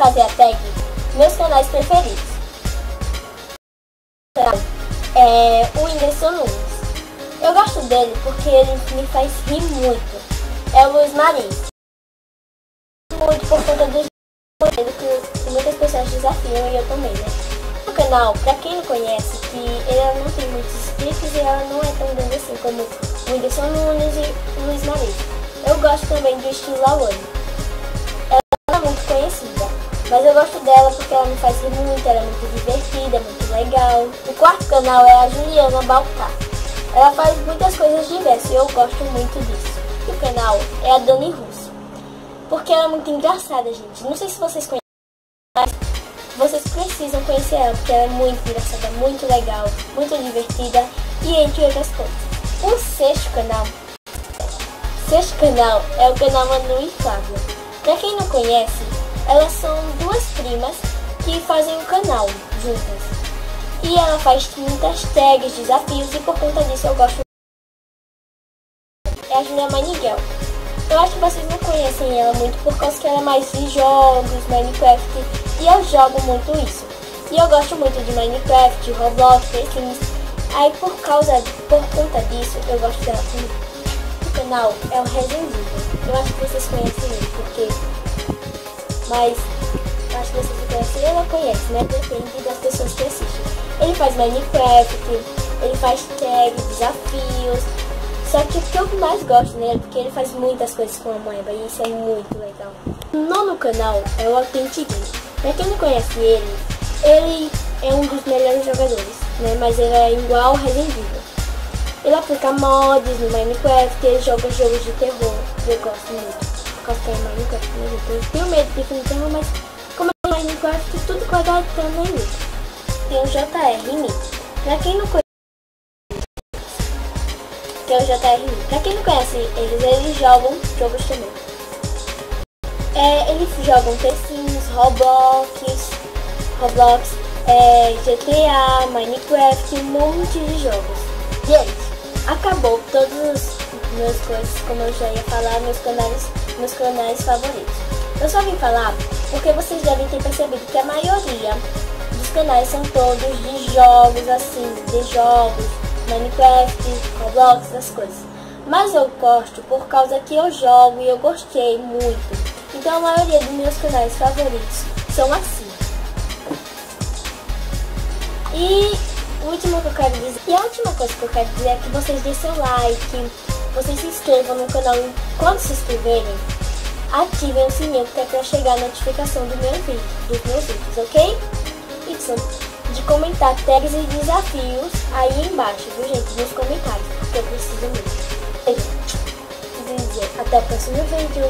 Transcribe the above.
fazer a tag meus canais preferidos. É o Whindersson Nunes. Eu gosto dele porque ele me faz rir muito. É o Luiz Marins. Muito por conta do jeito que muitas pessoas desafiam e eu também, né? O canal, pra quem não conhece, que ele não tem muitos inscritos e ela não é tão grande assim como o Whindersson Nunes e o Luiz Marins. Eu gosto também do estilo Lawane. Ela é muito conhecida, mas eu gosto dela porque ela me faz rir muito, ela é muito divertida, muito legal. O quarto canal é a Juliana Baltar. Ela faz muitas coisas diversas e eu gosto muito disso. O canal é a Dani Russo, porque ela é muito engraçada, gente. Não sei se vocês conhecem, mas vocês precisam conhecer ela, porque ela é muito engraçada, muito legal, muito divertida e entre outras coisas. O sexto canal é o canal Manu e Flávia. Pra quem não conhece, elas são duas primas que fazem um canal juntas. E ela faz muitas tags, desafios e por conta disso eu gosto. É a Julia Maniguel. Eu acho que vocês não conhecem ela muito por causa que ela é mais de jogos, Minecraft, e eu jogo muito isso. E eu gosto muito de Minecraft, Roblox, The Sims. Aí por conta disso eu gosto dela também. O canal é o Resendível. Eu acho que vocês conhecem ele, porque... Mas eu acho que vocês não conhecem, ela conhece, né? Depende das pessoas que assistem. Ele faz Minecraft, ele faz tag, desafios. Só que o que eu mais gosto nele é porque ele faz muitas coisas com a Moeba e isso é muito legal. O nono canal é o Authentic Game. Pra quem não conhece ele é um dos melhores jogadores, né? Mas ele é igual ao Resident Evil. Ele aplica mods no Minecraft, ele joga jogos de terror. Eu gosto muito, por causa que é Minecraft, né, gente? Eu tenho medo de filme de terror, mas como é Minecraft, tudo vai dar também. Tem o JR Mix. Pra quem não conhece, que é o JR Mix. Pra quem não conhece eles jogam jogos também. Eles jogam The Sims, Roblox, GTA, Minecraft, um monte de jogos. Gente, acabou todos os meus coisas, como eu já ia falar, meus canais favoritos. Eu só vim falar porque vocês devem ter percebido que a maioria dos canais são todos de jogos, assim, Minecraft, Roblox, essas coisas. Mas eu gosto por causa que eu jogo e eu gostei muito. Então a maioria dos meus canais favoritos são assim. E a última coisa que eu quero dizer é que vocês deem seu like, vocês se inscrevam no canal e quando se inscreverem, ativem o sininho que é para chegar a notificação dos meus vídeos, ok? E de comentar tags e desafios aí embaixo, viu, gente? Nos comentários, porque eu preciso muito. Até o próximo vídeo.